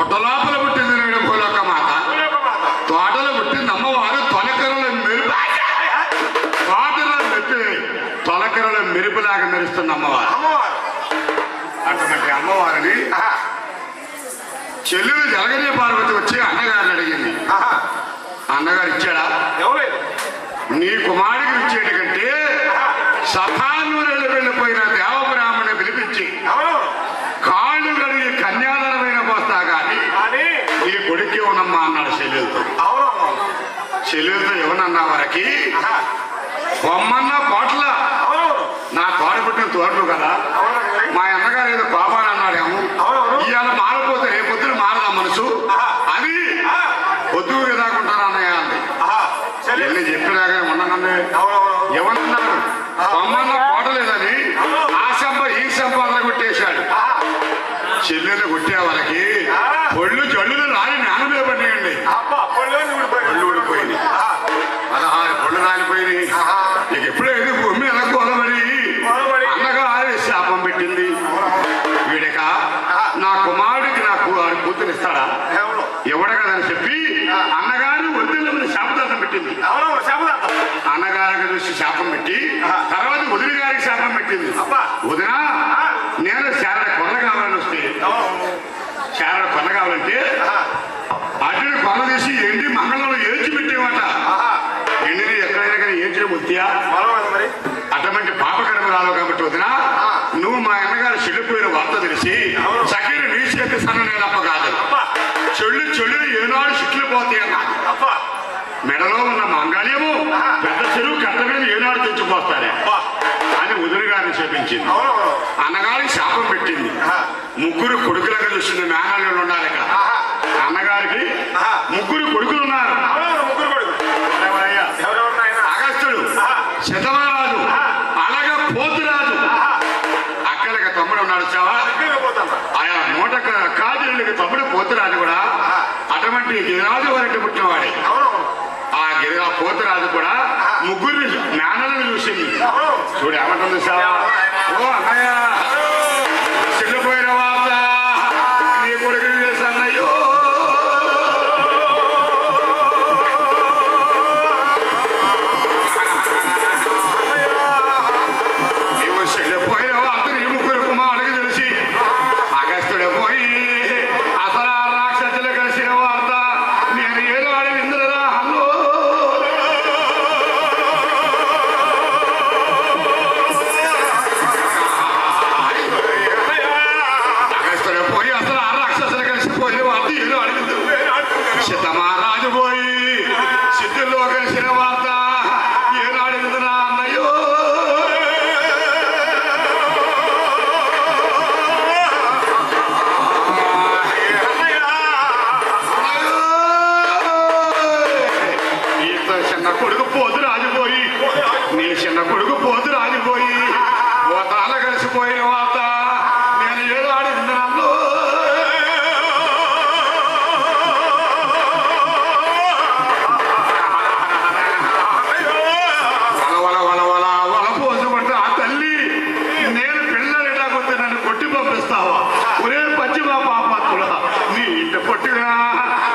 పుట్టలోపల పుట్టింది నేడు భూలోక మాత, తోటలో పుట్టింది అమ్మవారు తొలకరల మెరుపు, తొలకరల మెరుపులాగా మెరుస్తుంది అమ్మవారు. అటువంటి అమ్మవారిని చెల్లెలు జలగనే పార్వతి వచ్చి అన్నగారిని అడిగింది. అన్నగారు ఇచ్చాడా? నీ కుమారుడికి ఇచ్చేటి కంటే సభానూరెళ్ళు వెళ్ళిపోయిన దేవబ్రాహ్మణి పిలిపించి కాళ్ళు కడిగి కన్యాదానమైన పోస్తా కానీ నీ కొడుకే ఉన్నమ్మా అన్నాడు చెల్లెలతో. చెల్లెలతో ఏమన్నా వారికి బొమ్మన్న పోట్ల నా తోడ పుట్టిన తోటలు కదా, మా అన్నగారు ఏదో కోపాలు అన్నాడేమో, ఇవాళ మారపోతే రేపొద్దున మారదా మనసు అది పొద్దు ఎదాకుంటాను అన్నయ్య అంది. చెల్లి చెప్పినాగా ఉండనండి ఏమన్నారు, బొమ్మన్న పోటలేదని ఆ సంప ఈ సంపాదన కొట్టేశాడు. చెల్లెలు కొట్టే వాళ్ళకి పొళ్ళు జల్లులు రాలి నానమే పడినాయండి, పొళ్ళు ఊడిపోయింది, 16 పొళ్ళు రాలిపోయినాయి. ఇక ఎప్పుడైతే భూమి ఎలా కోలబడి అన్నగా శాపం పెట్టింది. వీడక నా కుమారుడికి నాకు కూతురు ఇస్తాడా ఎవడ కదని చెప్పి అన్నగారు వదిలిన శాపదార్థం పెట్టింది. అన్నగారికి చూసి శాపం పెట్టి తర్వాత వదిలి గారికి శాపం పెట్టింది. వదిన నేను శారద కొన్న కావాలని వస్తే, శారద కొన్న కావాలంటే అటు కొన్న తీసి ఎండి మంగళంలో ఏడ్చి పెట్టేవాట. ఎండిని ఎక్కడైనా కానీ ఏడ్చిన ముత్తియా అటువంటి పాపకర్మ రావు కాబట్టి వదిన నువ్వు మా అన్నగారు చెల్లిపోయిన వార్త తెలిసి సఖీని నీ చేతి సన్ననేనప్ప కాదు, చెల్లి చెల్లి ఏనాడు చిట్లు పోతాయి అన్నా. మెడలో ఉన్న మంగళేమో పెద్ద చెరువు కట్ట మీద ఏనాడు తెచ్చిపోస్తారే అని వదిన గారిని చేపించింది. అన్నగారికి శాపం పెట్టింది. ముగ్గురు కొడుకులుగా చూస్తుంది మేనల్లుడు ఉండాలి. అన్నగారికి ముగ్గురు కొడుకులు ఉన్నారు. అగస్త్యుడు, శతమరాజు, అలాగా పోతురాజు. అక్కలకి తమ్ముడు ఉన్నాడు చావా, ఆయా నూట కాజులకి తమ్ముడు పోతురాజు కూడా అటువంటి గిరిరాజు వారికి పుట్టినవాడే. ఆ పోతురాజు కూడా ముగ్గురు నాన్నలను చూసింది. చూడు ఏమంటుంది సావా, ఓ అన్నయ్య చెల్లిపోయిన వార్త నీ కొడుకు చేసి అన్నయ్యో శతమహారాజు పోయి సిద్ధుల్లో కలిసిన వార్త ఏనాడు విందునా అన్నయ్యో. నీతో చిన్న కొడుకు పోతు రాజుపోయి, నీ చిన్న కొడుకు పోతు రాజుపోయి పోతాల కలిసిపోయిన వార్త నేను ఏదో ఆడి విందునాను.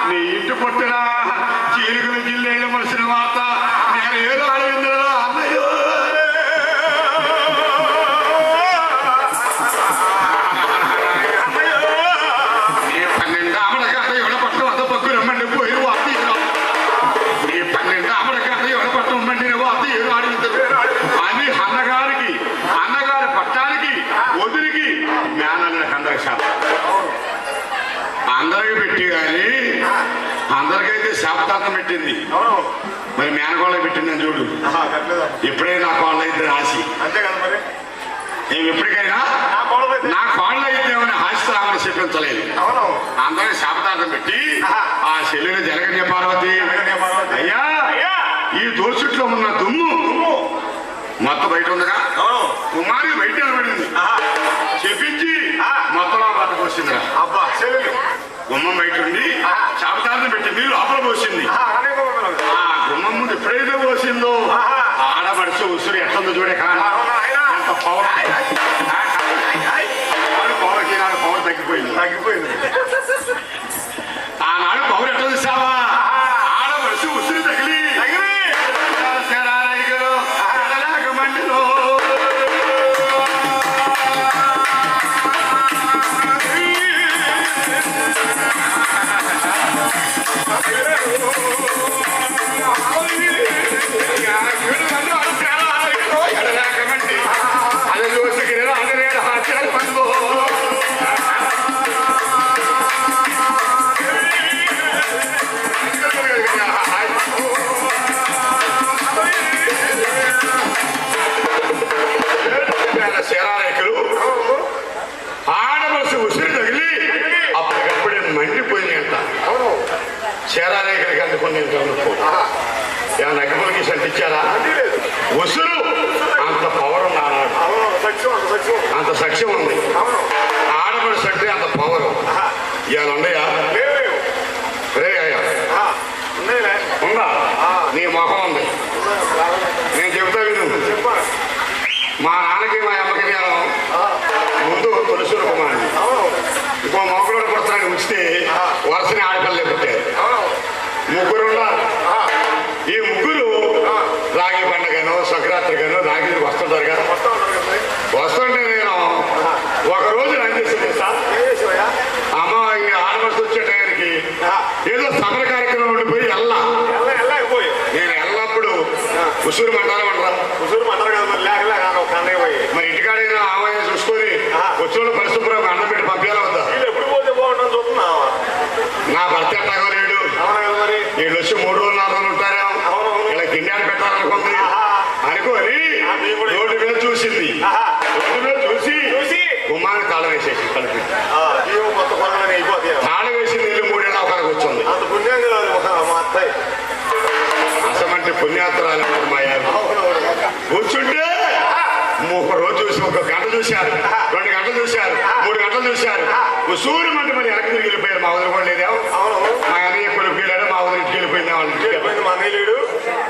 నీ ఇంటి పొట్టుగా చీలుగులు జిల్లేళ్ళు మనిషిన వార్త నేను ఏదో అడిగిందిరా అన్నయ్యో. నీ 12 ఆమడకాట ఎవడపట్టం అంత పక్కు రమ్మండి పోయి వార్త, నీ 12 ఆమడకాట ఎవడపట్టం మండిన వార్త ఏదో అడుగుతుంది అని అన్నగారి పట్టానికి వదిలికి జ్ఞానానికి అందరికి శాతం అందరికి పెట్టి కానీ అందరికైతే శాపతార్థం పెట్టింది. మరి మేనకోళ్ళకి పెట్టిందని చూడు, ఎప్పుడైనా నా కోళ్ళ అయితే రాసి నేను ఎప్పటికైనా నా కోళ్ళ అయితే ఏమైనా హాస్యరామని చెప్పించలేదు. అందరికి శాపతార్థం పెట్టి ఆ చెల్లెలు జలగన్య పార్వతి అయ్యా ఈ దోషుట్లో ఉన్న దుమ్ము మొత్తం బయట ఉందిగా, కుమారికి బయట నిలబడింది చెప్పించి మొత్తంలో బట్టకు వచ్చిందిరా. గుమ్మం బయట ఉండి శాపతార్థం పెట్టింది, లోపల పోసింది. ఆ గుమ్మం ముందు ఎప్పుడైతే పోసిందో ఆడబడిచి ఉసురు ఎట్టుందో చూడే కానీ పవర్ పవర్ తగ్గిపోయింది. చేరాలేఖలకి అందుకొని నగమలకి సంటించారా ఉసురు అంత పవర్ నానాడు అంత సఖ్యం ఉంది ఆడపడి శక్తి అంత పవర్ ఇవాళ ఉన్నాయా రే అయ్యా ఉందా నీ మొహం ఉంది నేను చెప్తా విను మా నాన్నకి మా అమ్మకి నేను ముందు తులసి కుమారుని ఇంకో మొక్కలు పుడతానికి ఉంచితే వరుసని ఆడపిల్లలే పుట్టారు ముగ్గురు ఉన్నారు ఈ ముగ్గురు రాగి పండుగను సంక్రాంతిగాను రాగి వస్తుంటారు కదా వస్తుంటే నేను ఒకరోజు నందిస్తుంది సార్ అమ్మ ఆడపడి వచ్చే టైంకి ఏదో సమర కార్యక్రమం ఉండిపోయి నేను ఎల్లప్పుడు ఉసూరు మంటారా ఉసూరు మంటారు కదా మరి ఇంటికాడైనా ఆమె చూసుకొని వచ్చిన పరిశుభ్రంగా అన్నం పెట్టి పంపించాలి వద్దా ఎప్పుడు పోతే బాగుంటుంది చూస్తున్నా నా భర్త ఎట్టాగో లేడు వీళ్ళు వచ్చి 3 రోజులు 4 రోజులు ఉంటారేమో ఇలా గిన్నెలు పెట్టాలనుకుంది అనుకోని రోడ్డు మీద చూసింది రోడ్డు మీద చూసి గుమ్మాన్ని తాళం వేసేసి కలిపి తాళం వేసింది ఇల్లు 3 ఏళ్ళ ఒకరికి వచ్చింది అసమంటే పుణ్యాత్రాలు కూర్చుంటే 3 రోజు చూసి 1 గంట చూశారు 2 గంటలు చూశారు 3 గంటలు చూశారు సూర్యు అంటే మరి వెనక్కి తిరిగి వెళ్ళిపోయారు మా వదిలి కూడా లేదేమో మా అన్నయ్య కొడుకు వెళ్ళాడు మా వదిలి ఇంటికి వెళ్ళిపోయింది వాళ్ళకి మా అన్నయ్య లేడు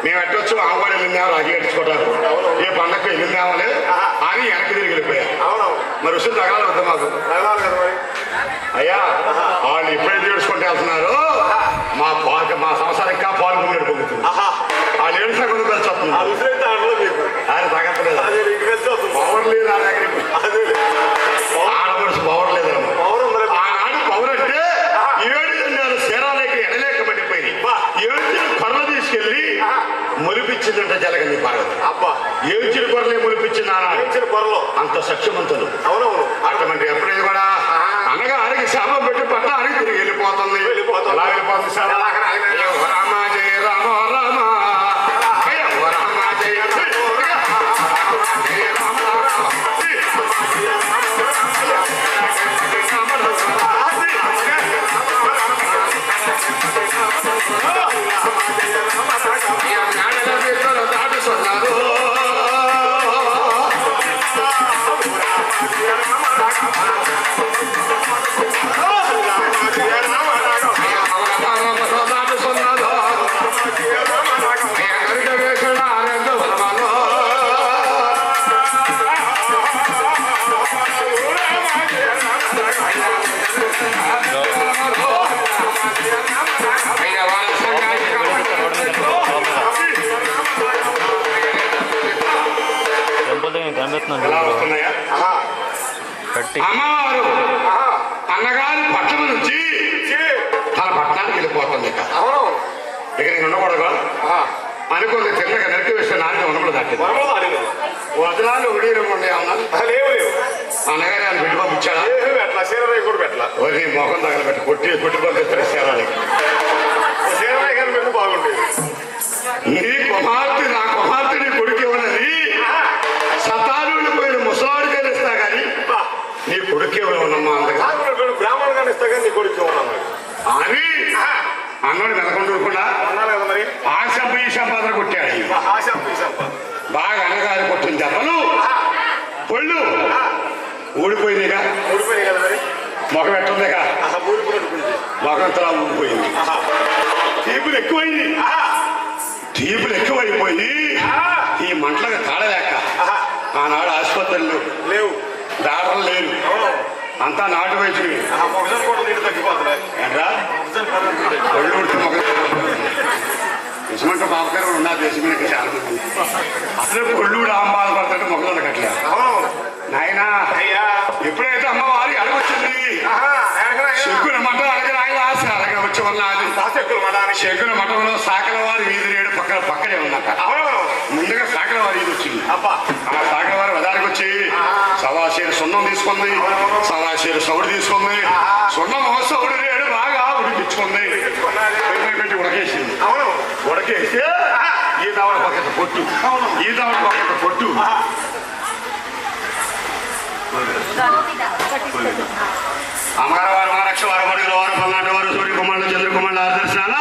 మేము ఎట్టొచ్చు ఆమె కూడా వెళ్ళిందేమో రాగి కట్టించుకుంటారు ఏ పండగకు వెళ్ళిందేమోలే అని వెనక్కి తిరిగి వెళ్ళిపోయారు మరి వస్తుంది తగలాలి వద్దా మాకు అయ్యా వాళ్ళు ఎప్పుడైతే ఏడుచుకుంటే వెళ్తున్నారు మా సంవత్సరం ఇంకా పాలు పొంగినట్టు పొంగుతుంది వాళ్ళు ఏడు సగం కలిసి ఆయన తగ్గట్లేదు పవర్ లేదు ఆ దగ్గర ఆడమనిషి పవర్ లేదమ్మా ఆనాడు పవర్ అంటే 7 జెండాలు శరాలేక ఎడలేక పడిపోయి 7 కొర్రలు తీసుకెళ్లి మొలిపించిందంట జలగండి పార్వతి అబ్బా 7 కొర్రలే మొలిపించింది ఆనాడు కొరలు అంత సత్యవంతులు అవునవును అటువంటి ఎప్పుడైతే కూడా అనగారికి శాపం పెట్టి పట్టానికి తిరిగి వెళ్ళిపోతుంది ఎలా వెళ్ళిపోతుంది సార్ రామ జయ రామ రామ అమ్మవారు అన్నగారి పట్టణం నుంచి తన పట్టణానికి వెళ్ళిపోతుంది ఇక నేను ఉండకూడదు అనుకుంది తిన్నగా నరికి వేస్తే నాటిన వనములు దాటి వదనాలు ఉడీరం ఉండే అన్నగారు ఆయన బిడ్డ పంపించాడా కూడా పెట్టలా మొహం తగలబెట్టి కొట్టి పంపిస్తారు శరానికి పెట్టి బాగుండేది నీ కుమార్తె నా కుమార్తె నీ కొడుకు ఇవ్వనని శతానులు పోయిన ముసలాడికైనా ఇస్తా కానీ నీ కొడుకు ఇవ్వనమ్మా అందగా బ్రాహ్మణుగానే ఇస్తా కానీ నీ కొడుకు ఇవ్వనమ్మా అని అన్నాడు వెనకుండా ఆశంప ఈ సంపాదన కొట్టాడు బాగా అన్నగారి కొట్టిన దెబ్బలు పొళ్ళు ఊడిపోయిందిగా మొఖం ఎట్టుందిగా మొఖంతలా ఊడిపోయింది తీపులు ఎక్కువైపోయి ఈ మంటలకు తాళలేక ఆనాడు ఆసుపత్రులు లేవు డాక్టర్లు లేరు అంతా నాటు వయసు ఒళ్ళు ఉడితే నిజమంటే బాబుగారు ఉన్న దేశం చాలా మంది అసలు ఒళ్ళు ఆమె బాధపడతాంటే మొక్కలు కట్టలేదు నాయన ఎప్పుడైతే అమ్మవారి అడగొచ్చింది శంకుల మఠం అడగ ఆశ అడగ వచ్చే వల్ల శంకుల మఠంలో సాకల వారి వీధి రేడు పక్కనే ఉన్నట్ట ముందుగా సాకల వారి వీధి వచ్చింది ఆ సాకల వారి వదానికి వచ్చి సవాసేరు సున్నం తీసుకుంది సవాసేరు సౌడు తీసుకుంది సున్నం సౌడు రేడు బాగా ఉడిపించుకుంది పెట్టి ఉడకేసింది ఉడకేస్తే ఈ దావడ పక్కన పొట్టు అమరవారు మహారాష్ట్ర వారు పడుగుల వారు పల్నాటి వారు సూర్య కుమారుడు చంద్ర కుమారుడు దర్శనాల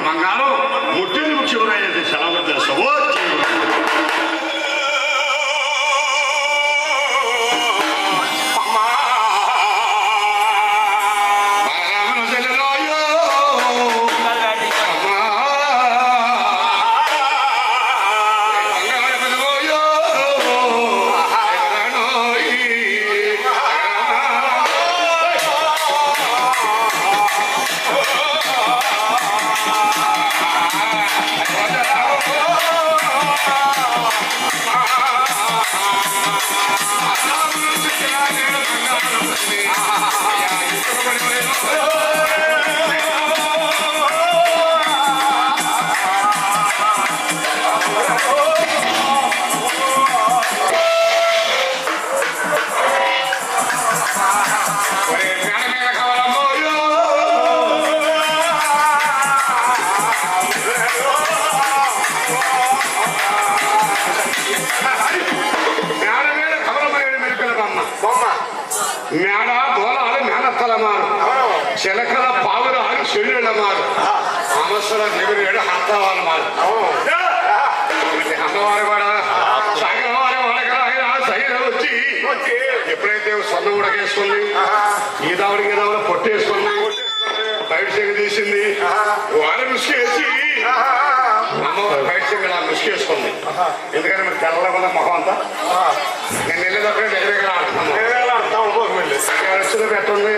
బంగారం ముట్టింది ముఖ్యమైనది సెలవు దర్శవో మేడ దోలాలు మేనత్తలమారు చిలకల పావురాలు చెల్లెళ్ళమారు అమసల నిగురేడు హస్తవాలమారు అమ్మవారి వాడ సాగరవారి వాడగా సైలు వచ్చి ఎప్పుడైతే సొంత ఉడకేసుకుంది ఈదావుడికి ఈదావులు పొట్టేసుకుంది బయట చెంగ తీసింది వారి ముసుకేసి అమ్మవారు బయట చెంగ ముసుకేసుకుంది ఎందుకంటే మీరు తెల్ల ఉన్న మొహం అంతా నేను వెళ్ళేటప్పుడే దగ్గరగా వచ్చింది పెట్టండి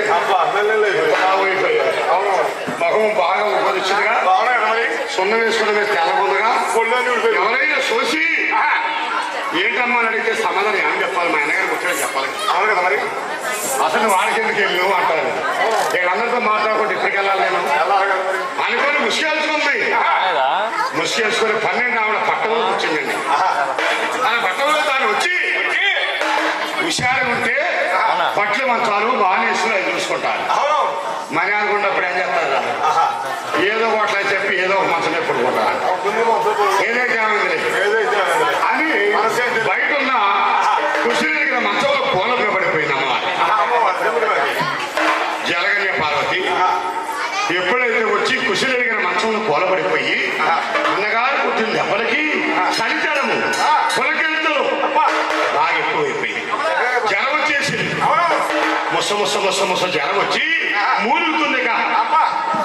మొహం బాగా ఉపదిచ్చిందిగా సున్నం వేసుకున్న మీద తెల్లగుందగా ఎవరైనా చూసి ఏంటమ్మా అని అడిగితే సమాధానం ఏమని చెప్పాలి మా అన్నగారు ముఖ్యంగా చెప్పాలి అవును కదా మరి అసలు వాడికి ఎందుకు వెళ్ళినావు అంటారు వీళ్ళందరితో మాట్లాడుకుంటే ఇప్పటికి వెళ్ళాలి నేను అనుకొని ముసుకేసుకుంది ముసుకేసుకొని 12 ఆవిడ పట్టణంలో వచ్చిందండి ఆ పట్టణంలో తాను వచ్చి హుషారుగా ఉంటే పట్ల మంచాలు బాగానేసుకుని అది చూసుకుంటారు మరి అనుకున్నప్పుడు ఏం చేస్తారు ఏదో ఒకట్లా చెప్పి ఏదో ఒక మంచం పడుకుంటారు ఏదైతే అని బయట ఉన్న కృష్ణుడి దగ్గర మంచంలో పూలగా పడిపోయింది అమ్మవారు జలగన్య పార్వతి ఎప్పుడైతే వచ్చి కృష్ణుడి దగ్గర మంచంలో కూలబడిపోయి అన్నగారు పుట్టిన దెబ్బలకి చలితడము పులకెళ్తూ బాగా ఎక్కువైపోయింది జ్వరం వచ్చేసింది ముస జ్వరం వచ్చి మూలుగుతుంది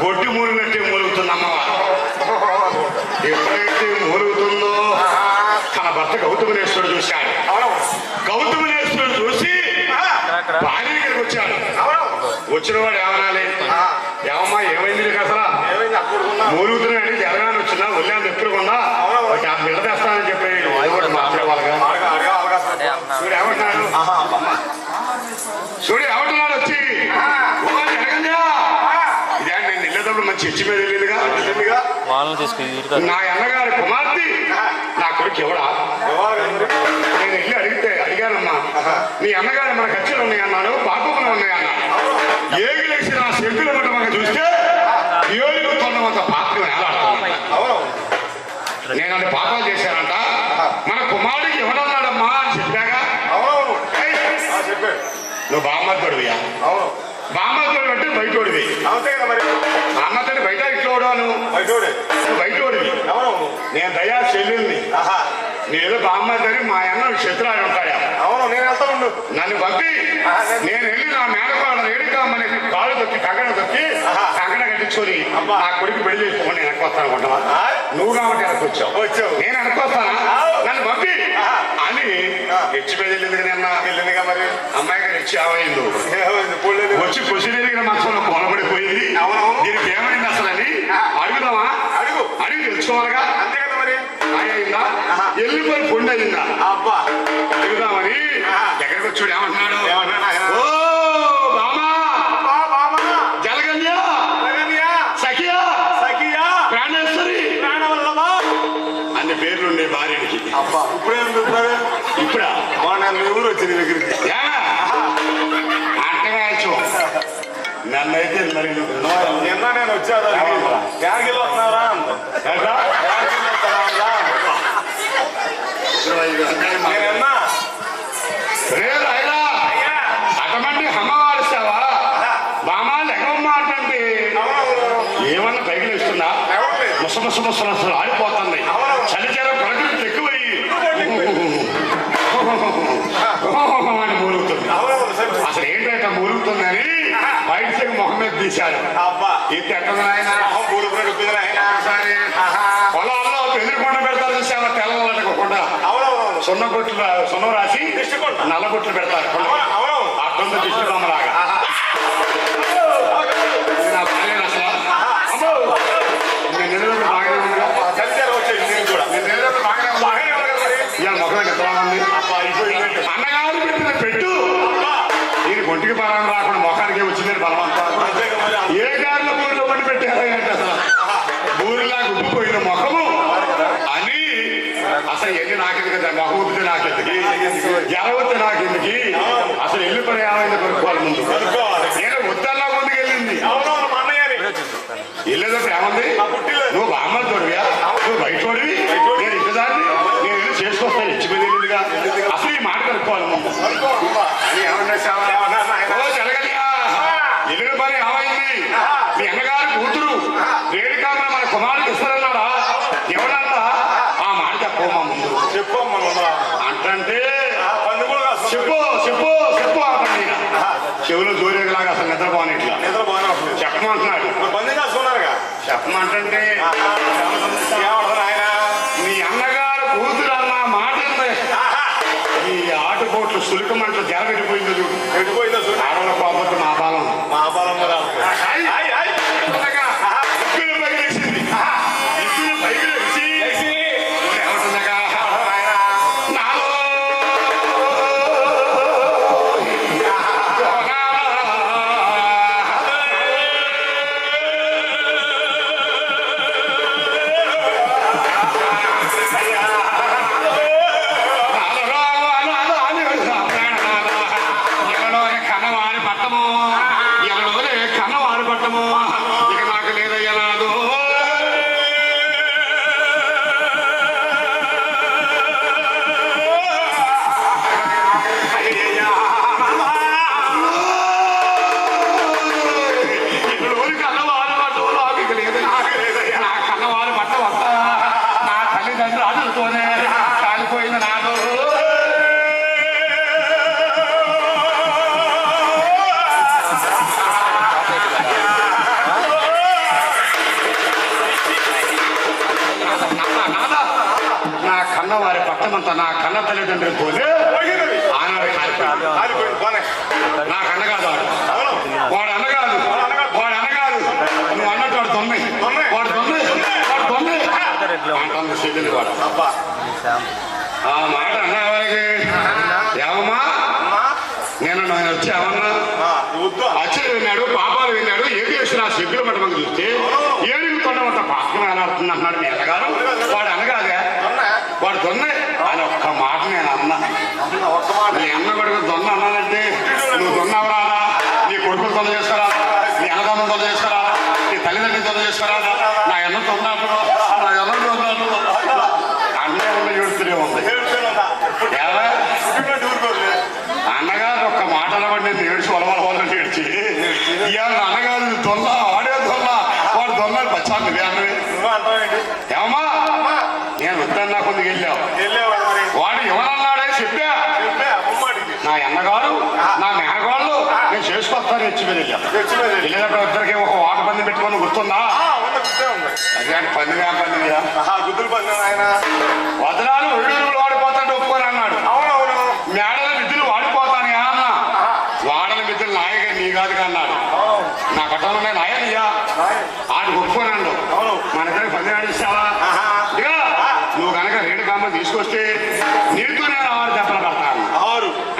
గొడ్డి మూలినట్టే మూలుగుతుంది అమ్మవారు ఎప్పుడైతే మూలుగుతుందో తన భర్త గౌతమనేశ్వరుడు చూశాడు గౌతమనేశ్వరుడు చూసి భార్య దగ్గరికి వచ్చాడు వచ్చిన వాడు ఏమనాలి ఏమమ్మా ఏమైంది నీకు అసలు మూలుగుతున్నాడు జరగాని వచ్చిందా ఒళ్ళాన్ని ఎప్పుడుకుందా నిలదేస్తానని చెప్పి అది కూడా మాట్లాడేవాళ్ళగా సూర్య ఏమంటున్నాడు సూర్య ఏమంటున్నాడు వచ్చి ఇదే నేను వెళ్ళేటప్పుడు మంచి ఇచ్చి మీద వెళ్ళేదిగా నా అన్నగారి కుమార్తె నా కొడుకు ఎవడా నేను వెళ్ళి అడిగానమ్మా నీ అన్నగారు మన ఖర్చులు ఉన్నాయన్నాడు పాపములు ఉన్నాయన్నాడు ఏగిలేసి నా శంకుల మట్ట మాకు చూస్తే ఏడుగు తొన్నంత పాత్ర ఏలాడుతున్నాను నేను అంటే పాపాలు చేశానంట మన కుమారుడికి ఎవడన్నాడమ్మా అని చెప్పాగా నువ్వు బామ్మద్దోడివియా బామ్మద్దోడు అంటే బయటోడివి బామ్మతోడి బయట ఇట్లోడాను బయటోడివి నేను దయా చెల్లెల్ని నేను బామ్మద్దరి మా అన్న శత్రురాడు ఉంటాడా నన్ను పంపి నేను వెళ్ళి నా మేనపాడ ఏడుకామని కాళ్ళు తొక్కి కంగన తొక్కి కంగన కట్టించుకొని నా కొడుకు పెళ్లి చేసుకోమని నేను వెనకొస్తాను అనుకుంటున్నా నువ్వు కాబట్టి వెనకొచ్చావు నేను వెనకొస్తానా నన్ను పంపి అని హెచ్చి మీద వెళ్ళింది నిన్న మరి అమ్మాయి గారు ఇచ్చి ఏమైందో వచ్చి పొసిలేరిగిన మంచంలో కొనబడిపోయింది దీనికి ఏమైంది అసలు అని అడుగుదామా అడిగి తెలుసుకోవాలిగా అంతే కదా మరి అయిందా ఎల్లిపోయి పొండి అయిందా అబ్బా అడుగుదామని ఎక్కడికి వచ్చాడు ఏమంటున్నాడు ఓ బామా జలగన్య సఖియా ప్రాణేశ్వరి అన్ని పేర్లు ఉండే భార్యకి అబ్బా ఇప్పుడా ఊరు వచ్చింది దగ్గరికి అంటగాయచ్చు నన్నైతే మరి నిన్న నేను వచ్చాను యాగిల్ వస్తున్నారా అటువంటి అమ్మవారిస్తావా బామా లెగమ్మ అంటే ఏమన్నా పైకి ఇస్తుందా బుసబుసబుసలు ఆడిపోతుంది. చలిచలం ప్రకృతి ఎక్కువయ్యి అని మూలుగుతుంది. అసలు ఏంటంటే మూలుగుతుందని బయట చెక్కి మొహం మీద తీశాడు. ఎత్తి ఎట్టదు ఆయన పొలాల్లో పెదిరికొండ పెడతారు చూసావా, తెల్లకుండా సున్న కొట్లు సున్నం రాసి నల్ల కొట్లు పెడతారు. అట్టుంది దిష్టి బొమ్మలాగా. నా భార్య అసలు నేను బాగానే ఉన్నా, ఇవాళ మొహం ఎట్లా ఉంది. అన్నగారు పెట్టిన పెట్టు దీని ఒంటికి బలం రాకుండా మొఖానికి వచ్చిందని బలవంతా. ఏ గారిలో బూరిలో పడి పెట్టారంటే అసలు బూరిలా గుబ్బిపోయిన మొఖము అని అసలు ఎన్ని నాకెందు కదా, మొహం ఉద్దితే నాకెందుకి, ఎరవద్దు నాకెందుకి, అసలు వెళ్ళి పని ఏమైంది కొనుక్కోవాలి ముందు. నేను వద్దల్లా ముందుకు వెళ్ళింది వెళ్ళేటప్పుడు ఏమంది, నువ్వు బామ్మలు తోడివా, నువ్వు బయట తోడివి, నేను ఇద్దదాన్ని నేను వెళ్ళి చేసుకొస్తాను ఇచ్చిపోయిందిగా, అసలు ఈ మాట కనుక్కోవాలి ముందు అని ఏమన్నా జరగలియా. వెళ్ళిన పని ఏమైంది, మీ అన్నగారి కూతురు రేణుకామని మన కుమారుడికి ఇస్తారన్నాడా, ఎవరన్నా ఆ మాట చెప్పమ్మా ముందు అంటే చెప్పు చెప్పు చెప్పు అంటాడు. చెవులు దూరేలాగా అసలు నిద్రపోని ఇట్లా చెప్పమంటున్నాడు. చెప్పమంటే మీ అన్నగారు కూతురు అన్న మాట ఈ ఆటుపోట్లు సులుకమంటూ జర పెట్టిపోయింది. ఆడవాళ్ళ కోపత్తు మా బాలం వారి పట్టమంతా నా కన్న తల్లిదండ్రులు పోతే ఆనాడు నాకు అన్నగాదు, వాడు అన్నగాదు, వాడు అన్నగాదు, నువ్వు అన్నట్టు వాడు తొమ్మి, వాడు తొమ్మి, వాడు తొమ్మి అంటుంది సిద్ధిని. వాడు ఆ మాట అన్నవారికి ఏమమ్మా నేను వచ్చి ఏమన్నా అచ్చలు విన్నాడు, పాపాలు విన్నాడు, ఏది వేసి నా సిద్ధులు పట్టమని చూస్తే ఏడుగు తొండమంత పాపం ఏలాడుతుంది అన్నాడు మీ అన్నగారు. వాడు అన్నగాదే, వాడు దొన్న అని ఒక్క మాట నేను అన్నా. నీ అన్న కొడుకు దొన్న అన్నానంటే నువ్వు దొన్నవు రాదా, నీ కొడుకులు తొంద చేసుకురాదా, నీ అన్నదమ్ములు తొంద చేసుకురాదా, నీ తల్లిదండ్రులు తొంద చేసుకురాదా, నా అన్న తొన్నాడు, నా ఎవరు తొన్నాడు అన్నీ ఉండి ఏడుస్తూనే ఉంది. అన్నగారు ఒక్క మాట అనబడి నేను ఏడ్చి వలవలవాలని ఏడ్చి ఇవాళ అన్నగారు దొన్న ఆడే దొన్న, వాడు దొన్నాడు పచ్చాను అన్నవి ఏమమ్మా నేను వద్దన్నా కొందుకు వెళ్ళావు, వాడు ఎవరన్నాడే చెప్పా, నా అన్నగారు నా మేనగాళ్ళు నేను చేసుకొస్తాను హెచ్చి మీద వెళ్ళినప్పుడు ఇద్దరికి ఒక వాట పంది పెట్టుకొని గుర్తుందా, అదే పంది పంది మీద వదనాలు విడుదలు వాడిపోతాంటే ఒప్పుకొని అన్నాడు. మేడల విద్యులు వాడిపోతాను అన్న, వాడల విద్యులు నాయగా నీ కాదుగా అన్నాడు. నా కట్టంలో నాయనయ్యా ఆడికి ఒప్పుకోనండు. మన ఇద్దరికి పంది ఆడిస్తావా, నువ్వు కనుక రేణుకామ్మ తీసుకొస్తే నీతో నేను 6 దెబ్బలు పడతాను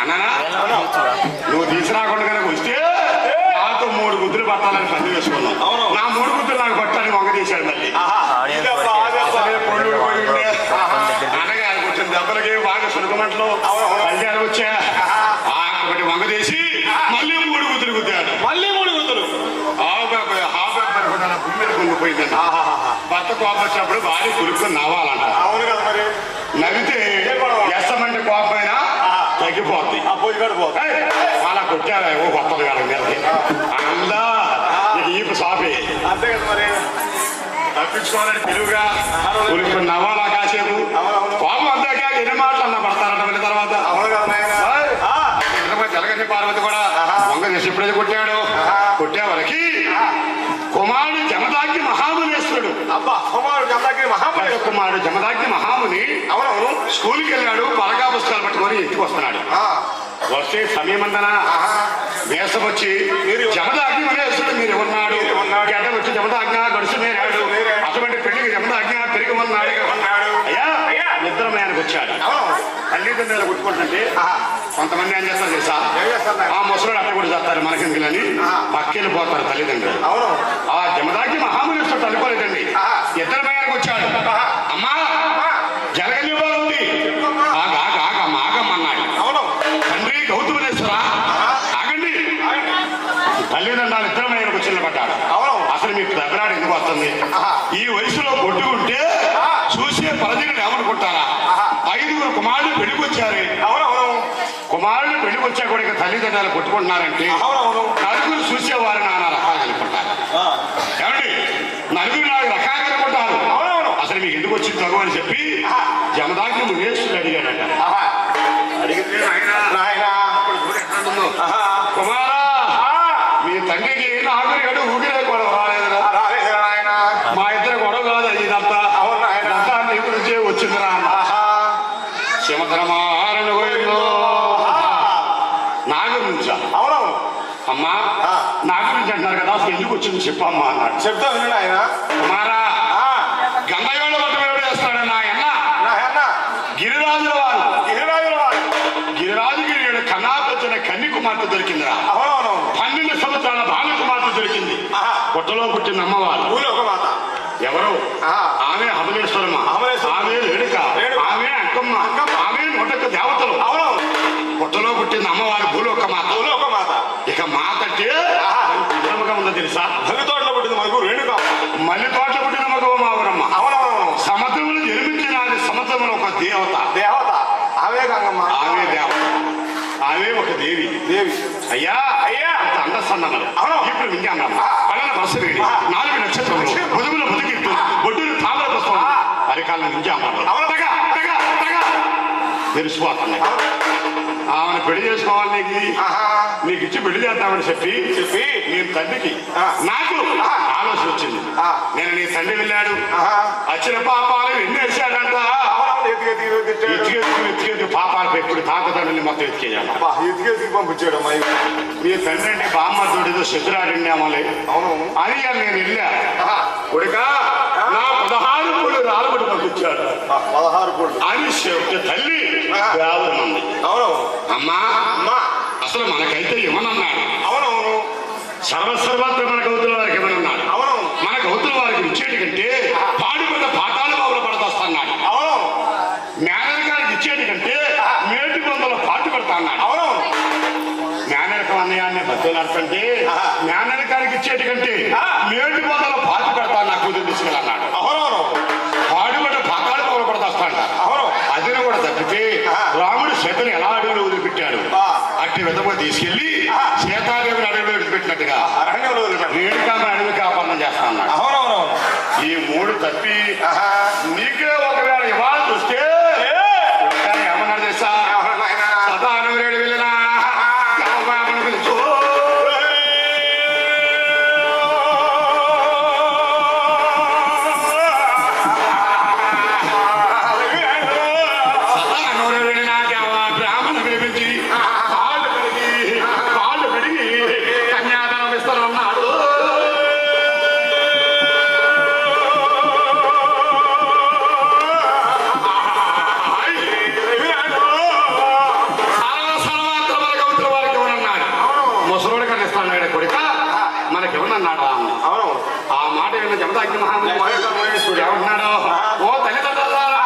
అన్నానా, నువ్వు తీసుకురాకుండా కనుక వస్తే నాతో 3 గుద్దులు పట్టాలని పంది వేసుకున్నావు. నా 3 గుద్దులు నాకు పట్టాలని వంగ తీశాడు. మళ్ళీ అన్నగారు వచ్చిన దెబ్బలకి బాగా సులుకమంటలో పంచాలు వచ్చా ఒకటి వంగ తీసి మళ్ళీ 3 గుద్దులు గుద్దాడు. మళ్ళీ 3 గుద్దులు గుమ్మిని కుంగిపోయిందండి. భర్త కోపం వచ్చినప్పుడు భార్య కురుక్కుని నవ్వాలంట. నవ్వితే ఎస్తమంటే కోపమైనా తగ్గిపోద్ది. అలా కొట్టారా ఏవో కొత్తది కాదు మీదకి అందా ఈపు సాపే తప్పించుకోవాలని తెలుగుగా నవ్వాలా కాసేపు కోపం అంతాక ఎన్ని మాటలు అన్న పడతారంట వెళ్ళిన తర్వాత జలగని పార్వతి కూడా వంగ చేసి ఎప్పుడైతే కొట్టే వరకి కుమారుడు జమదాగ్ని మహామునేశ్వరుడు కుమారుడు జమదాగ్ని మహాముని స్కూల్కి వెళ్ళాడు పలకా పుస్తకాలు పట్టుకొని ఇంటికి వస్తున్నాడు. వస్తే సమయమందన వేసం వచ్చి జమదాగ్ని మహేశ్వరుడు మీరు ఉన్నాడు గడ్డ వచ్చి జమదాజ్ఞ గడుసు నేరాడు అటువంటి పెళ్లికి జమదాజ్ఞ పెరిగమన్నాడు. అయ్యా నిద్రమయానికి వచ్చాడు. తల్లిదండ్రులు కొట్టుకుంటుంటే కొంతమంది ఏం చేస్తారు తెలుసా, ఆ ముసలు అట్ట కూడా చేస్తారు మనకెందుకులని పక్కెళ్ళిపోతారు తల్లిదండ్రులు. ఆ జమదాగ్ని మహామునేశ్వరుడు అనుకోలేదండి. నిద్రమయానికి వచ్చాడు. అమ్మా జలగల్లి బాగుంది ఆగమ్మన్నాడు. తండ్రి గౌతమనేశ్వర ఆగండి. తల్లిదండ్రులు నిద్రమయానికి వచ్చి నిలబడ్డాడు. అసలు మీకు దెబ్బరాడు ఎందుకు వస్తుంది? ఈ వయసులో కొట్టుకుంటే చూసే ప్రజలు ఏమనుకుంటారా? 5 కుమారులు పెళ్లికొచ్చారు. కుమారులు పెళ్లికొచ్చా కూడా ఇక తల్లిదండ్రులు కొట్టుకుంటున్నారంటే నలుగురు చూసేవారు నానా రకాలు అనుకుంటారు. ఏమండి 4 రకాలు అనుకుంటారు. అసలు మీకు ఎందుకు వచ్చింది తగు అని చెప్పి జమదాగ్ని మునేశ్వరుడు అడిగాడట. అడిగితే కుమారా మీ తండ్రికి నాకు ఊగిరే గొడవ రాలేదురా? మా ఇద్దరు గొడవ కాదు ఇదంతా నీ గురించే వచ్చిందిరా అన్న. సింహమారణ గోయిందో నా గురించా? అమ్మా నా గురించి అంటున్నారు కదా, అసలు ఎందుకు వచ్చింది చెప్పమ్మా అన్నాడు. చెప్తా విన్నాడు ఆయన. కుమారా గంగయోళ్ళ బట్ట వేస్తాడన్నా అన్న గిరిరాజుల వారు గిరిరాజుగిరి కన్నాకొచ్చిన కన్ని కుమార్తె దొరికిందిరా. 12 సంవత్సరాల బాల కుమార్తె దొరికింది. పుట్టలో పుట్టిన అమ్మవారు ఎవరు? ఆమె హబలేశ్వరమ్మ, ఆమె రేణుక, ఆమె అంకమ్మ, ఆమె నొటక దేవతలు. పుట్టలో పుట్టిన అమ్మవారు భూలోక మాత. ఇక మాత అంటే ఉందో తెలుసా? మల్లి తోటలో పుట్టిన మగవు రేణుక, మల్లి తోటలో పుట్టిన మగవు మావరమ్మ. సముద్రములు జన్మించిన సముద్రంలో ఒక దేవత ఆమె గంగమ్మ, ఆమె దేవత, ఆమె ఒక దేవి. అయ్యా అందస్తున్నది. ఇప్పుడు వింటాము పడన బస్సు వేడి 4 నక్షత్రములు పొదుగుల పొదిగిట్టు బొడ్డులు తామర పుష్పం అరికాలను వింటాము తెలిసిపోతున్నాయి. ఆమెను పెళ్లి చేసుకోవాలి నీకు ఇచ్చి పెళ్లి చేస్తామని చెప్పి నేను తండ్రికి నాకు ఆలోచన వచ్చింది. నేను నీ తండ్రి వెళ్ళాడు వచ్చిన పాపాలు ఎన్ని వేసాడంట. ఎత్తికెత్తి పాపాలు ఎప్పుడు తాకదండ్రులు మొత్తం ఎత్తికేయాలి పంపించాడు. నీ తండ్రి అంటే బామ్మతుడు ఏదో శత్రురాడండి అమ్మలే అని నేను వెళ్ళా. కొడుకా నా 16 పూలు రాలబడి పంపించాడు. 16 పూలు అని చెప్తే తల్లి ఉంది. అమ్మా అసలు మనకైతే ఇవ్వనన్నాడు. సర్వత్ర మన గౌతుల వారికి ఇవ్వనన్నాడు. మన గౌతుల వారికి ఇచ్చేటి కంటే పాడుపడ్డ పాఠాలు బాబులు పడదొస్తున్నాడు. మేనరికానికి ఇచ్చేటి కంటే మేటి బొందలో పాటు పెడతా అన్నాడు. మేనరికం అన్నయాన్ని బతులాడుతుంటే మేనరికానికి ఇచ్చేటి కంటే మేటి బొందలో పాటు పెడతా నా కూతురు తీసుకెళ్ళన్నాడు. పాడుపడ్డ పాఠాలు బాబులు పడదొస్తాడు. అదిని కూడా తప్పితే రాముడు సీతను ఎలా అడవిలో వదిలిపెట్టాడు అట్టి విధంగా తీసుకెళ్లి సీతాదేవిని అడవిలో వదిలిపెట్టినట్టుగా రేణుకామ అడవి కాపాలన చేస్తా అన్నాడు. ఈ 3 తప్పి నీకే ఒకవేళ ఇవ్వాల్సి వస్తే ఏమన్నాడు తెలుసా? సదానవరేడు వెళ్ళినా పిలుచు మనకెవరన్నాడు ఆ మాట విన్న జమదాగ్ని మహామునేశ్వరుడు ఏమంటున్నాడు? ఓ తల్లిదండ్రులారా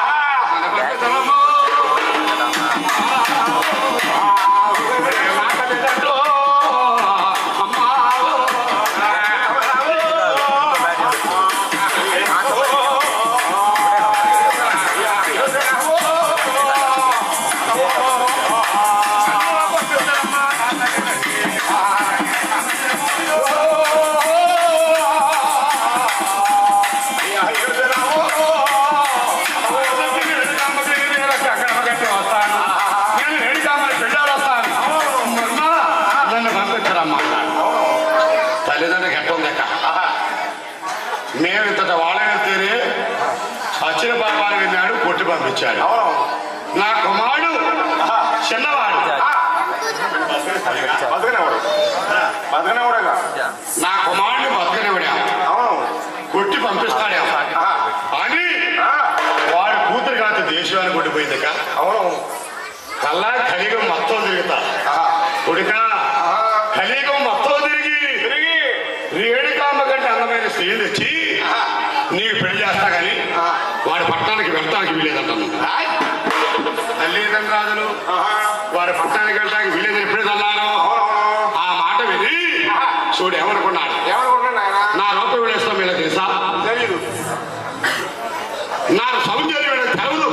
Yeah, మేము ఇంతట వాళ్ళైతేనే వచ్చిన పాపాలు విన్నాడు కొట్టి పంపించాడు. నా కుమారుడు చిన్నవాడు, నా కుమారుడు బతకనివిడా కొట్టి పంపిస్తాడే అని వాడు కూతురు కాదు దేశాన్ని కొట్టిపోయింది. కల్లా కలిగం మొత్తం తిరుగుతా కొడుక కలిగం మొత్తం తిరిగి రేణుకాంబ కంటే అందమైన స్త్రీలు తెచ్చి నీకు పెళ్లి చేస్తా కానీ వాడి పట్టణానికి వెళ్తానికి వీలేదంటాను. తల్లిదండ్రులు వాడి పట్టణానికి వెళ్ళడానికి వీలేదని ఎప్పుడైతే అన్నాను ఆ మాట విని చూడు ఏమనుకున్నాడు. నా రూపాయి వెళ్ళేస్తాం వీళ్ళకి తెలుసా? తెలీదు. నా సౌందర్యం వీళ్ళకి తెలవదు.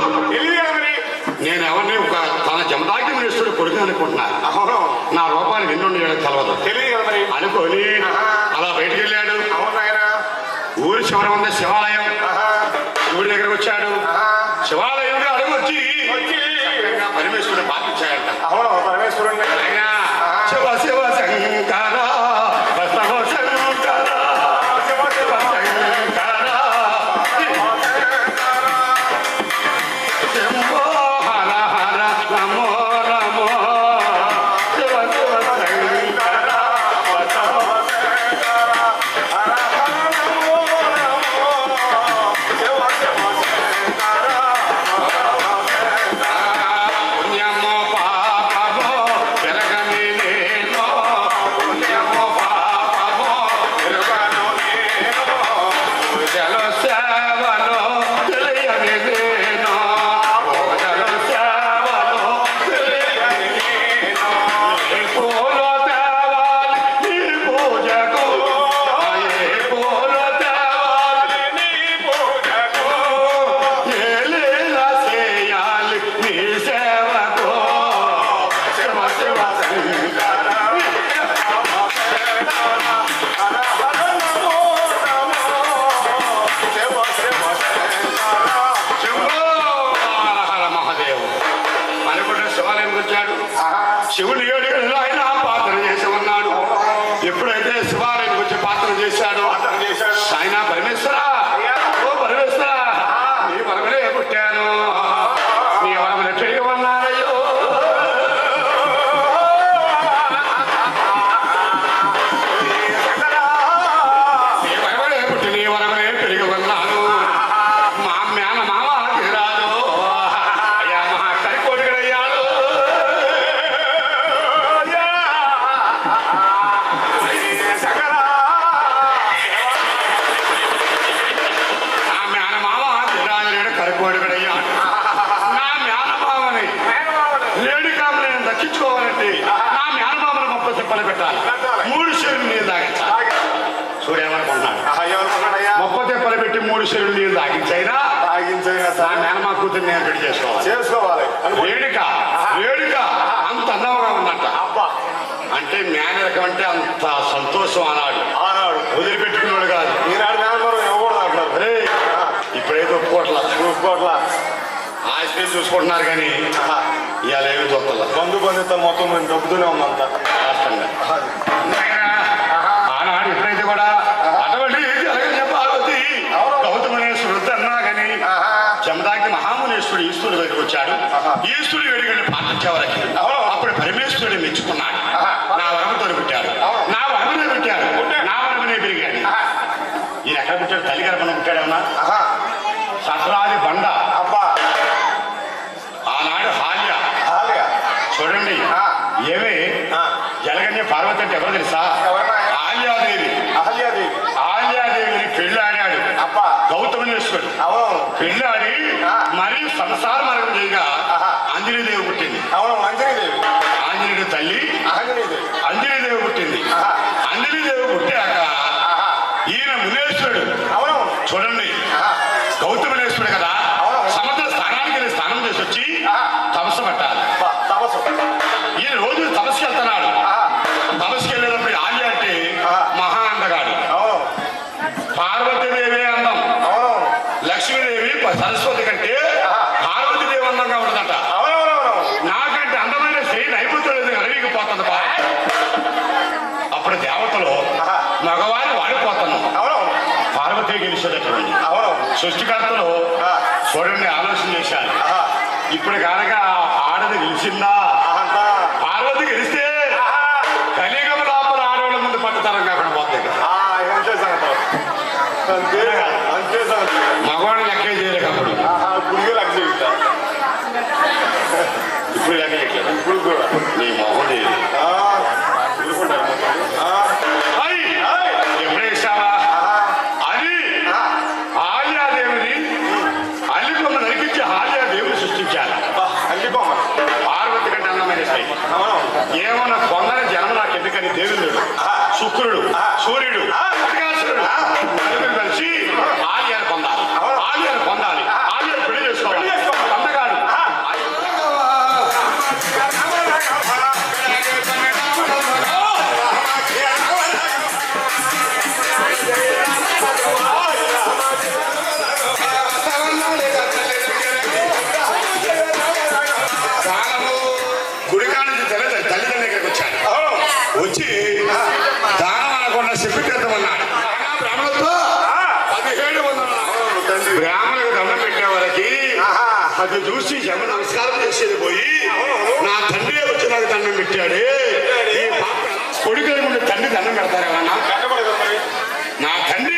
నేను ఎవరిని ఒక తన జమదాకి మినిస్టుడు కొడుకు అనుకుంటున్నాను. నా రూపాయలు ఎన్నుండి వీళ్ళకి తెలవదు అనుకోని అలా బయటికి వెళ్ళాడు. ఊరి చివర ఉన్న శివాలయం, శివుడి దగ్గరకు వచ్చాడు. శివాలయంలో అడుగు వచ్చి పరమేశ్వరుడు పాటించాడంట. పరమేశ్వరుడు శివ శివ శంకర శంకర శివుడు ఏడుగడలో ఆయన పాత్ర చేసి ఉన్నాడు. ఎప్పుడైతే శివాలయానికి వచ్చి పాత్ర చేశాడు ఆయన పరమేశ్వర ఓ పరమేశ్వర నీ వరమలే పుట్టాను నీ వరమల తిరిగి ఉన్నాయో నీ వరమలే పుట్టి నీ వరమలే తిరిగి ఉన్నాను మా మేన మామ తీరాదు అయ్యా మహా కరికోడిగడయ్యాడు. నా మేనమామని రేణుకాంబని దక్కించుకోవాలంటే నా మేనమామని 30 చెప్పలు పెట్టాలి. 3 శరీరం నీళ్ళు తాగించాలి. చూడేమనుకుంటున్నాడు 30 చెప్పలు పెట్టి 3 శరీరం నీళ్ళు తాగించైనా నా మేనమా కూతురు నేను పెళ్లి చేసుకోవాలి. వేడుక అంత అందంగా ఉందంట. అంటే మేనరకం అంటే అంత సంతోషం అన్నాడు వదిలిపెట్టుకున్నాడు కాదు. ఇప్పుడైతే కోట్ల ఆస్తి చూసుకుంటున్నారు కానీ ఇవాళ ఏమి చూస్తలే. బంధుత్వం మొత్తం మేము దొబ్బుతూనే ఉందంత రాష్ట్రంగా. ఆనాడు ఇప్పుడైతే కూడా అటువంటి పార్వతి గౌతమనేశ్వరుడు అన్నా కానీ జమదాకి మహామునేశ్వరుడు ఈశ్వరుడు దగ్గరికి వచ్చాడు. ఈశ్వరుడు వేడిగల్ని పాటించేవారికి అప్పుడు పరమేశ్వరుడు మెచ్చుకున్నాడు. నా వరమతో పెట్టాడు, నా వరమనే పెట్టాడు, నా వరమనే పెరిగాడు. ఈయన ఎక్కడ పుట్టాడు? తల్లి గర్భన పుట్టాడేమన్నా సత్రాది బండ. ఆనాడు హాల్య చూడండి ఏమి జలగన్య పార్వతి అంటే ఎవరు తెలుసా? ఆల్యాదేవిని పెళ్ళాడాడు గౌతమనేశ్వరుడు. పెళ్ళాడి మరి సంసార మార్గం చేయగా అంజనీదేవి పుట్టింది. ఆంజనేయుడు తల్లి అంజనీదేవి పుట్టింది. అంజనీదేవి పుట్టాక ఈయన మునేశ్వరుడు చూడండి గౌతమనేశ్వరుడు కదా సముద్ర స్థానానికి వెళ్ళి స్నానం చేసి వచ్చి తపస్సు పట్టాలి. ఈయన రోజు తపస్సుకి వెళ్తున్నాడు. తపస్సుకి వెళ్ళేటప్పుడు ఆల్య అంటే మహా అందగాడు, పార్వతీదేవి అందం, లక్ష్మీదేవి సరస్వతి కంటే పార్వతీదేవి అందంగా ఉంటుందట. నాకంటే అందమైన స్త్రీ నైపుణ్యం అరవిగిపోతుంది. అప్పుడు దేవతలు మగవారిని వాడిపోతున్నాం. పార్వతీ ఆకే గెలిచేటటువంటి సృష్టికర్తలు చూడండి ఆలోచన చేశారు. ఇప్పుడు కనుక ఆడది గెలిచిందా, పార్వతి గెలిస్తే కలియుగం లోపల ఆడవాళ్ళ ముందు పట్టుతరం కాకుండా పోతాయి. మగవాళ్ళు లెక్కే చేయలేదు అప్పుడు, ఇప్పుడు లెక్క చేయట్లేదు. ఇప్పుడు కూడా నీ మొహం లేదు. ఎప్పుడేసావా అది ఆర్యాదేవిని అల్లికొమ్మ నరికించి ఆర్యాదేవిని సృష్టించాలి. పార్వతి కంటే అందమైన స్థాయి ఏమన్నా పొందని జన్మ నాకు ఎందుకని దేవుడు శుక్రుడు సూర్యుడు కలిసి ఆర్యాన్ని పొందాలి, ఆర్యాన్ని పొందాలి, ఆర్యాన్ని పెళ్లి చేసుకోవాలి. అందగాడు గుడికాడ నుంచి తల్లిదండ్రుల దగ్గరికి వచ్చాను. వచ్చి దానం అనకుండా చెప్పి తీర్థమన్నాడు. బ్రాహ్మణులతో 1700 బ్రాహ్మణులకు దండం పెట్టే వరకు అది చూసి జమ నమస్కారం చేసేది పోయి నా తండ్రి వచ్చి నాకు దండం పెట్టాడు. ఈ పాప కొడుకు ఉండే తండ్రి దండం పెడతారేమన్నా? నా తండ్రి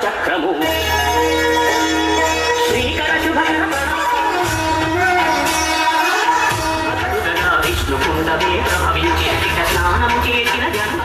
చక్రము శ్రీకర శుభ విష్ణుకుండవే ప్రభవించి స్నానం చేసిన జన్మ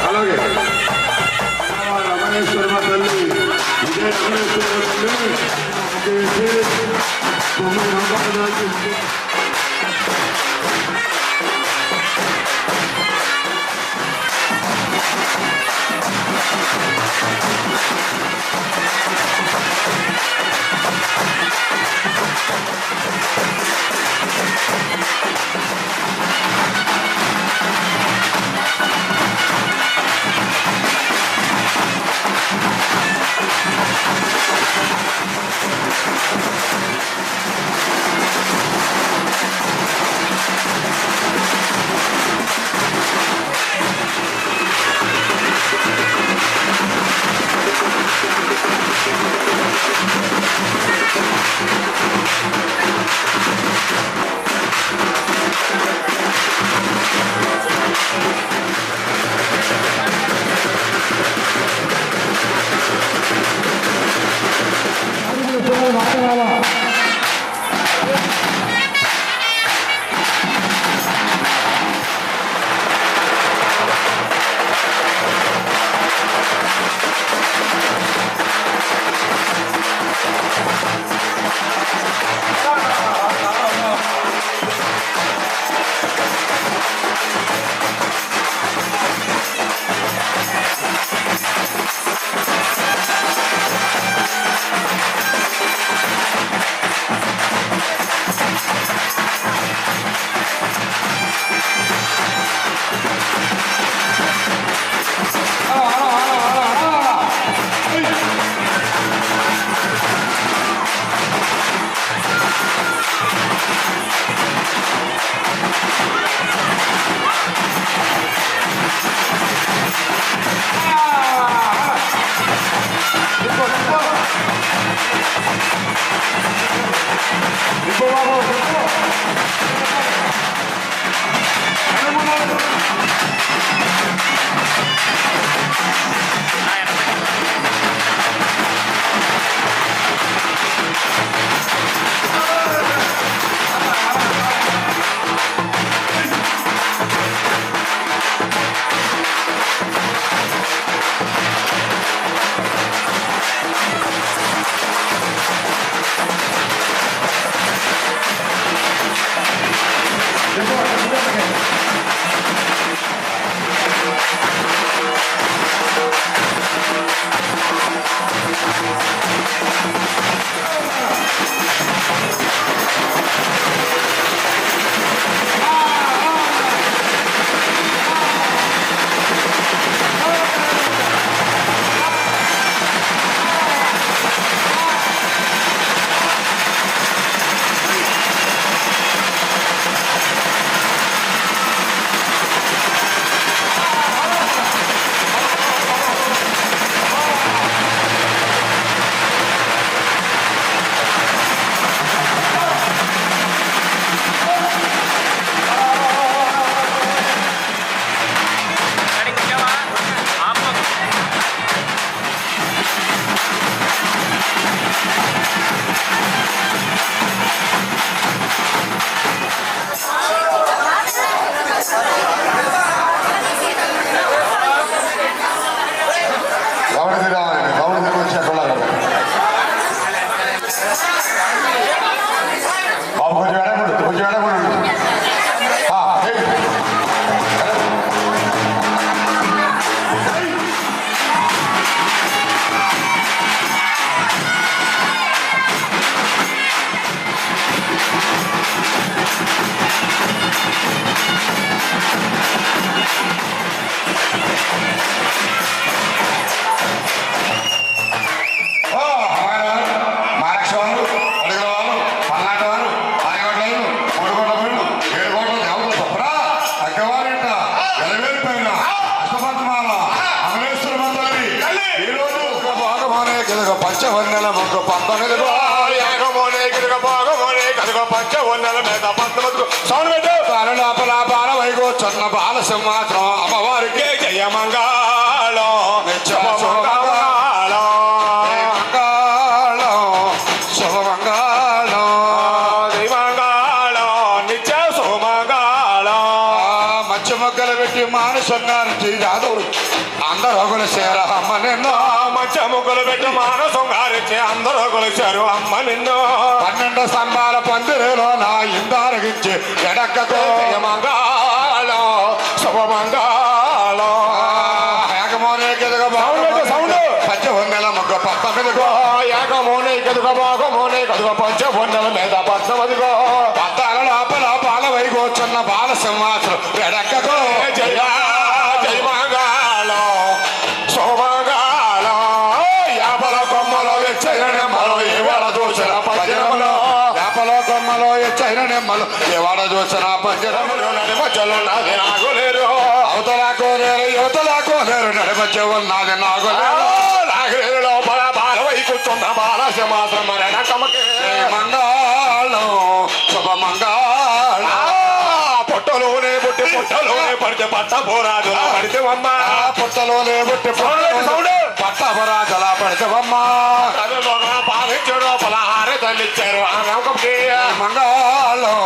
అలాగే రమణేశ్వరమ్మ తల్లి విజయ రమణేశ్వరమ్మ తల్లి కెదుగు పంచవన్నెల ముగ్గు 19 ఏకమోనే కెదుగు భోగమోనే కదుగు పంచవన్నెల మీద 19 సౌండ్ పెట్టు బాల లోపల బాల వైగోచున్న బాల సింహాసనం అమ్మవారికి జయమంగాళం శుభమంగాళం మంగళం శుభమంగళం దైవంగాళం నిత్య శుభమంగాళం మంచి మొగ్గలు పెట్టి మానసంగానికి యాదవుడు అందరూ కొలిసారు అమ్మ నిన్ను మంచి ముగ్గులు పెట్టి మానసం గారిచ్చి అందరూ కొలిచారు అమ్మ నిన్ను 12 స్తంభాల పందిరిలో నా ఇందారగించి ఎడక్కకు జయమంగాళం శుభమంగాళం ఏకమోనే కెదుగు సౌండ్ పంచవన్నెల ముగ్గు 19 ఏకమోనే కెదుగు భోగమోనే కదుగు పంచవన్నెల మీద 19 పద్దాల లోపల బాల వైగోచున్న బాల సింహాసనం ఎడక్కకు జయ జయమంగాళం శుభమంగాళం యాపల కొమ్మలో ఎచ్చయనమ్మలో ఏవాడ చూసిన పంజరములో చేపలో కొమ్మలో ఎచ్చైన నెమ్మలు ఏవాడ చూసిన పంజరములు మధ్యలో నాది నాగులేరు అవతల కోలేరు యువతల కోలేరు నడిమధ్య ఉన్నది నాగులేరు నాగులేరు లోపల బాలవై కూర్చున్న బాలసింహాసనం కమకే మంగళం శుభమంగళం పొట్టలోనే పుట్టి పొట్టలోనే పడితే పట్ట పోరాదు పడితే అమ్మ పుట్టలోనే పుట్టి పట్టపరాజలా పడితేవమ్మా పాలించాడు పలహార తల్లిచ్చారు మంగళం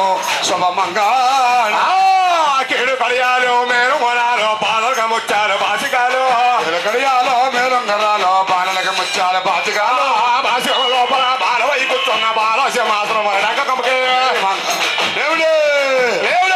శుభమంగళం కీడు కడియాలు మేరు మొనాలు పాలక ముచ్చారు బాసికాలు కడియాలో మేలుంగరాలో బాలలకి ముచ్చాల బాతిగాలు బాసిక లోపల బాలవై కూర్చున్న బాలస మాత్రం కమకే దేవుడే దేవుడు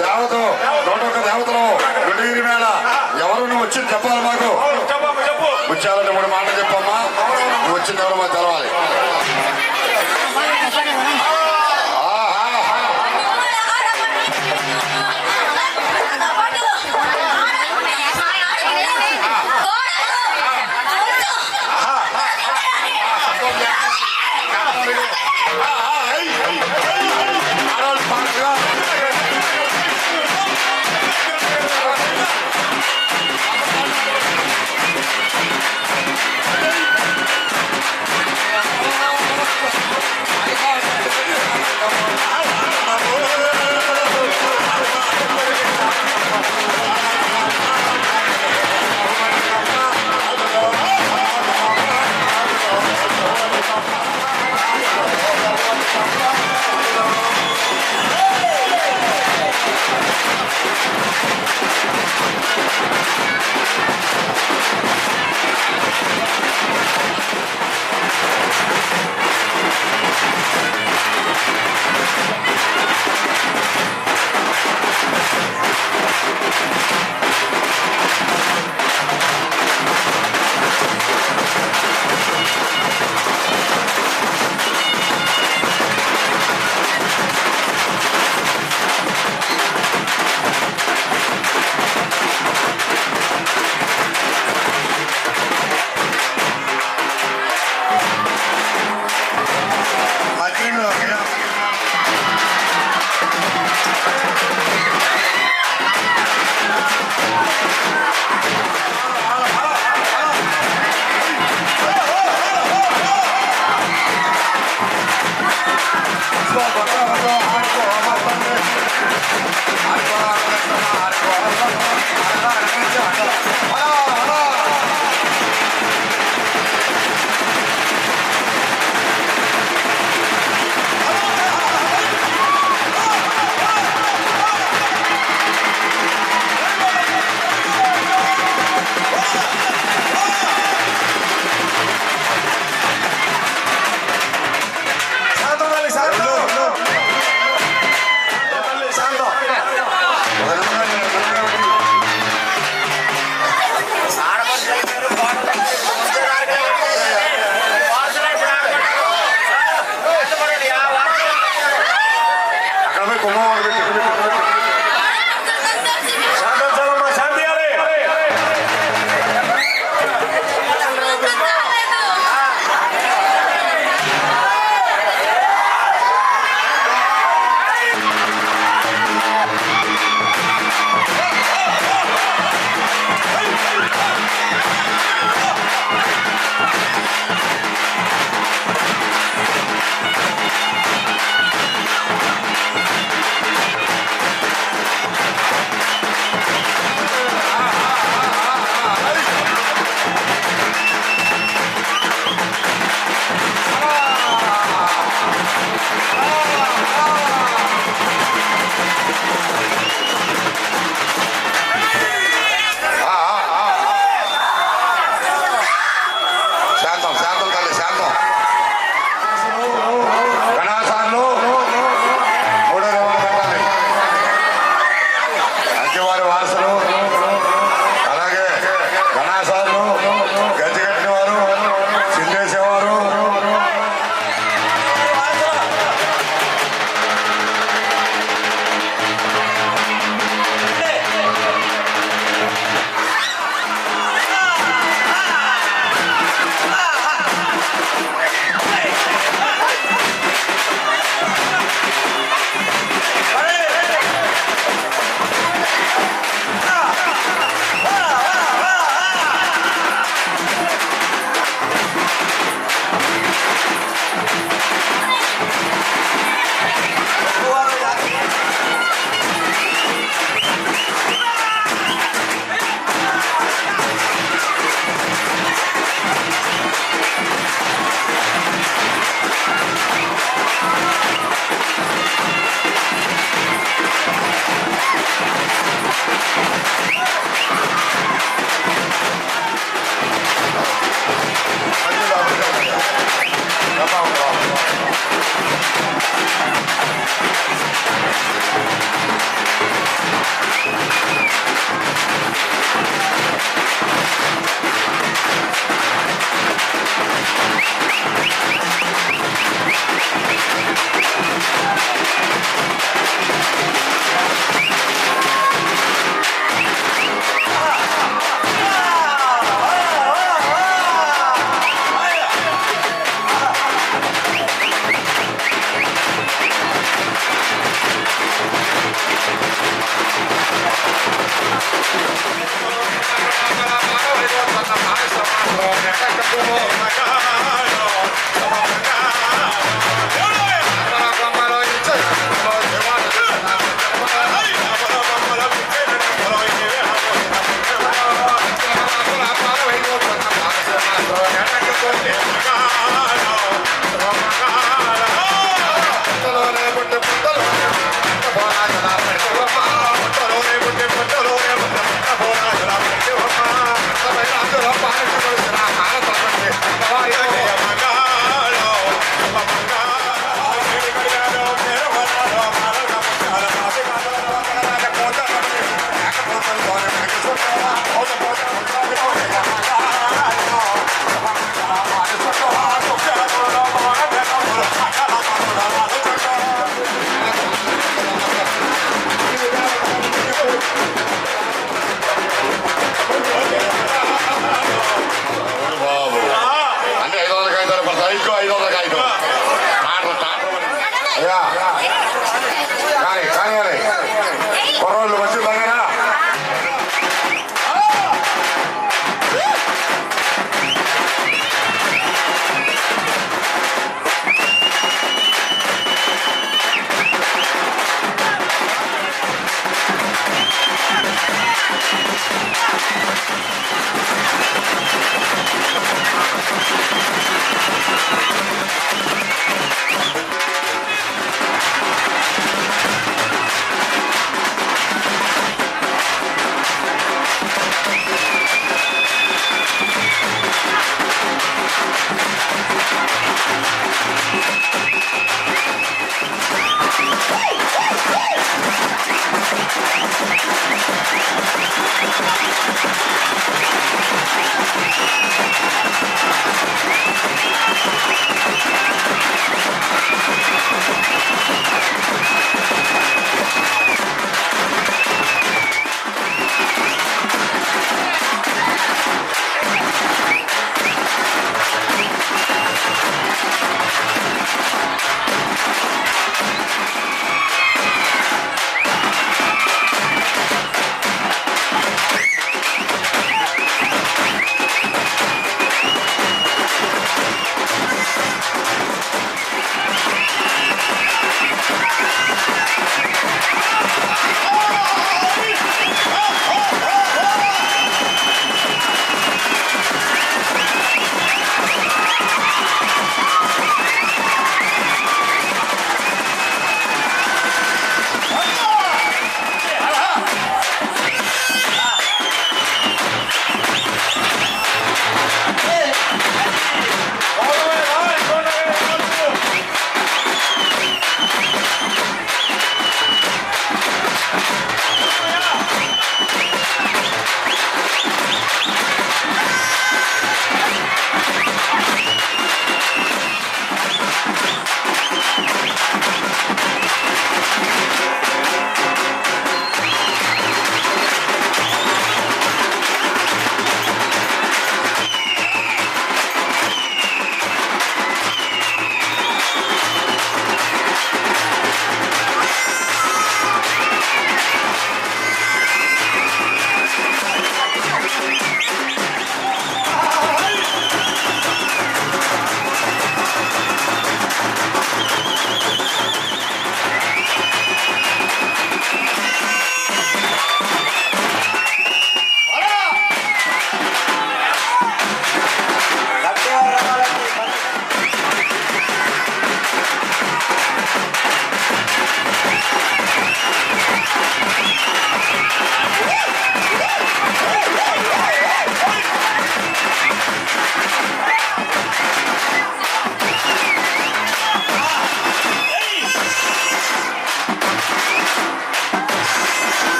దేవత 101 దేవతలు గుడిగిరి మేళ ఎవరు నువ్వు వచ్చి చెప్పాలి మాకు ముత్యాలంటే 3 మాటలు చెప్పమ్మా నువ్వు వచ్చింది ఎవరు మాకు తెలవాలి